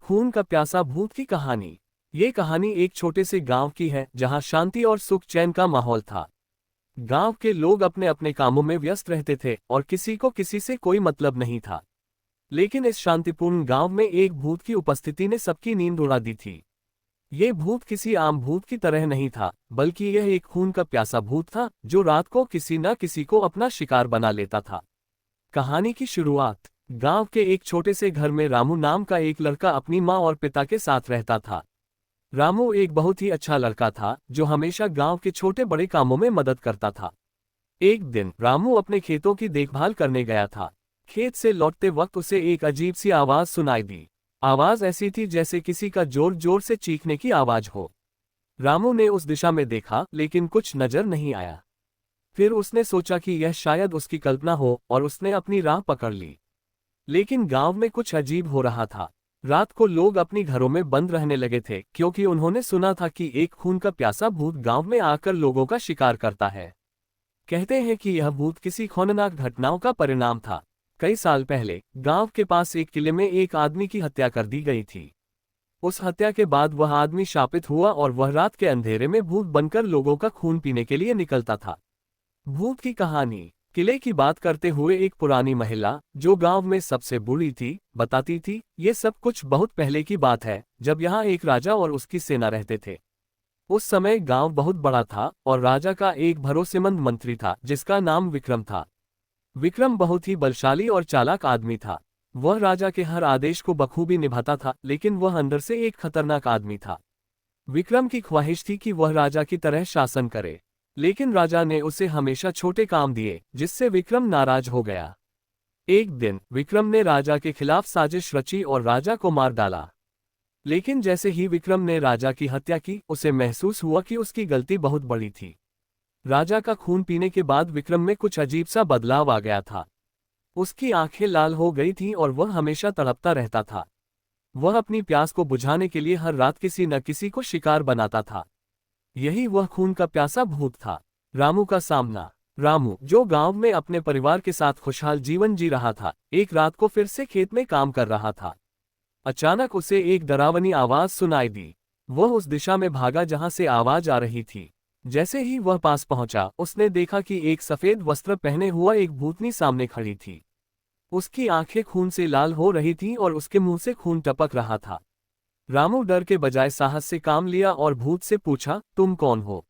खून का प्यासा भूत की कहानी। ये कहानी एक छोटे से गांव की है जहां शांति और सुख चैन का माहौल था। गांव के लोग अपने अपने कामों में व्यस्त रहते थे और किसी को किसी से कोई मतलब नहीं था। लेकिन इस शांतिपूर्ण गांव में एक भूत की उपस्थिति ने सबकी नींद उड़ा दी थी। ये भूत किसी आम भूत की तरह नहीं था, बल्कि यह एक खून का प्यासा भूत था जो रात को किसी न किसी को अपना शिकार बना लेता था। कहानी की शुरुआत। गांव के एक छोटे से घर में रामू नाम का एक लड़का अपनी माँ और पिता के साथ रहता था। रामू एक बहुत ही अच्छा लड़का था जो हमेशा गांव के छोटे बड़े कामों में मदद करता था। एक दिन रामू अपने खेतों की देखभाल करने गया था। खेत से लौटते वक्त उसे एक अजीब सी आवाज सुनाई दी। आवाज ऐसी थी जैसे किसी का जोर जोर से चीखने की आवाज हो। रामू ने उस दिशा में देखा लेकिन कुछ नजर नहीं आया। फिर उसने सोचा कि यह शायद उसकी कल्पना हो और उसने अपनी राह पकड़ ली। लेकिन गांव में कुछ अजीब हो रहा था। रात को लोग अपनी घरों में बंद रहने लगे थे क्योंकि उन्होंने सुना था कि एक खून का प्यासा भूत गांव में आकर लोगों का शिकार करता है। कहते हैं कि यह भूत किसी खौफनाक घटनाओं का परिणाम था। कई साल पहले गांव के पास एक किले में एक आदमी की हत्या कर दी गई थी। उस हत्या के बाद वह आदमी शापित हुआ और वह रात के अंधेरे में भूत बनकर लोगों का खून पीने के लिए निकलता था। भूत की कहानी। किले की बात करते हुए एक पुरानी महिला जो गांव में सबसे बूढ़ी थी बताती थी, ये सब कुछ बहुत पहले की बात है जब यहाँ एक राजा और उसकी सेना रहते थे। उस समय गांव बहुत बड़ा था और राजा का एक भरोसेमंद मंत्री था जिसका नाम विक्रम था। विक्रम बहुत ही बलशाली और चालाक आदमी था। वह राजा के हर आदेश को बखूबी निभाता था, लेकिन वह अंदर से एक खतरनाक आदमी था। विक्रम की ख्वाहिश थी कि वह राजा की तरह शासन करे, लेकिन राजा ने उसे हमेशा छोटे काम दिए जिससे विक्रम नाराज हो गया। एक दिन विक्रम ने राजा के खिलाफ साजिश रची और राजा को मार डाला। लेकिन जैसे ही विक्रम ने राजा की हत्या की, उसे महसूस हुआ कि उसकी गलती बहुत बड़ी थी। राजा का खून पीने के बाद विक्रम में कुछ अजीब सा बदलाव आ गया था। उसकी आंखें लाल हो गई थीं और वह हमेशा तड़पता रहता था। वह अपनी प्यास को बुझाने के लिए हर रात किसी न किसी को शिकार बनाता था। यही वह खून का प्यासा भूत था। रामू का सामना। रामू, जो गांव में अपने परिवार के साथ खुशहाल जीवन जी रहा था, एक रात को फिर से खेत में काम कर रहा था। अचानक उसे एक डरावनी आवाज सुनाई दी। वह उस दिशा में भागा जहां से आवाज आ रही थी। जैसे ही वह पास पहुंचा, उसने देखा कि एक सफेद वस्त्र पहने हुआ एक भूतनी सामने खड़ी थी। उसकी आंखें खून से लाल हो रही थीं और उसके मुंह से खून टपक रहा था। रामू डर के बजाय साहस से काम लिया और भूत से पूछा, तुम कौन हो?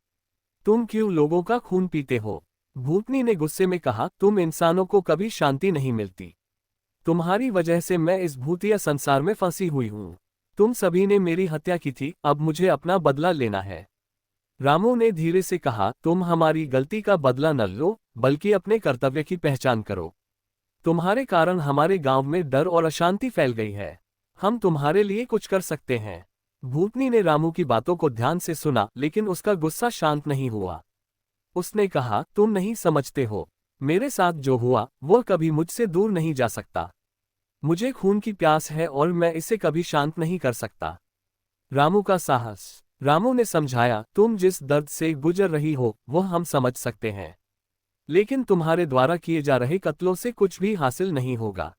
तुम क्यों लोगों का खून पीते हो? भूतनी ने गुस्से में कहा, तुम इंसानों को कभी शांति नहीं मिलती। तुम्हारी वजह से मैं इस भूतिया संसार में फंसी हुई हूं। तुम सभी ने मेरी हत्या की थी, अब मुझे अपना बदला लेना है। रामू ने धीरे से कहा, तुम हमारी गलती का बदला न लो, बल्कि अपने कर्तव्य की पहचान करो। तुम्हारे कारण हमारे गांव में डर और अशांति फैल गई है। हम तुम्हारे लिए कुछ कर सकते हैं। भूतनी ने रामू की बातों को ध्यान से सुना, लेकिन उसका गुस्सा शांत नहीं हुआ। उसने कहा, तुम नहीं समझते हो, मेरे साथ जो हुआ वह कभी मुझसे दूर नहीं जा सकता। मुझे खून की प्यास है और मैं इसे कभी शांत नहीं कर सकता। रामू का साहस। रामू ने समझाया, तुम जिस दर्द से गुजर रही हो वह हम समझ सकते हैं, लेकिन तुम्हारे द्वारा किए जा रहे कत्लों से कुछ भी हासिल नहीं होगा।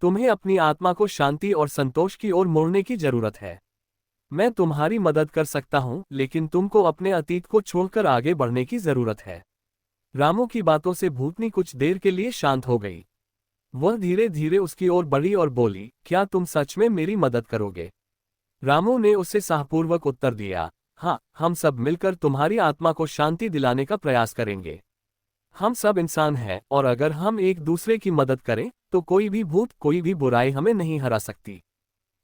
तुम्हें अपनी आत्मा को शांति और संतोष की ओर मोड़ने की जरूरत है। मैं तुम्हारी मदद कर सकता हूं, लेकिन तुमको अपने अतीत को छोड़कर आगे बढ़ने की जरूरत है। रामू की बातों से भूतनी कुछ देर के लिए शांत हो गई। वह धीरे धीरे उसकी ओर बढ़ी और बोली, क्या तुम सच में मेरी मदद करोगे? रामू ने उसे साहपूर्वक उत्तर दिया, हाँ, हम सब मिलकर तुम्हारी आत्मा को शांति दिलाने का प्रयास करेंगे। हम सब इंसान हैं और अगर हम एक दूसरे की मदद करें तो कोई भी भूत, कोई भी बुराई हमें नहीं हरा सकती।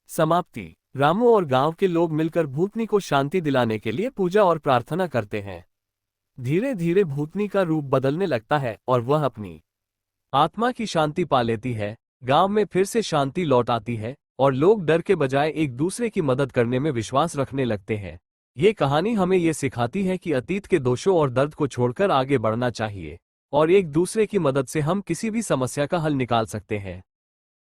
समाप्ति। रामू और गांव के लोग मिलकर भूतनी को शांति दिलाने के लिए पूजा और प्रार्थना करते हैं। धीरे धीरे भूतनी का रूप बदलने लगता है और वह अपनी आत्मा की शांति पा लेती है। गांव में फिर से शांति लौट आती है और लोग डर के बजाय एक दूसरे की मदद करने में विश्वास रखने लगते हैं। ये कहानी हमें ये सिखाती है कि अतीत के दोषों और दर्द को छोड़कर आगे बढ़ना चाहिए और एक दूसरे की मदद से हम किसी भी समस्या का हल निकाल सकते हैं।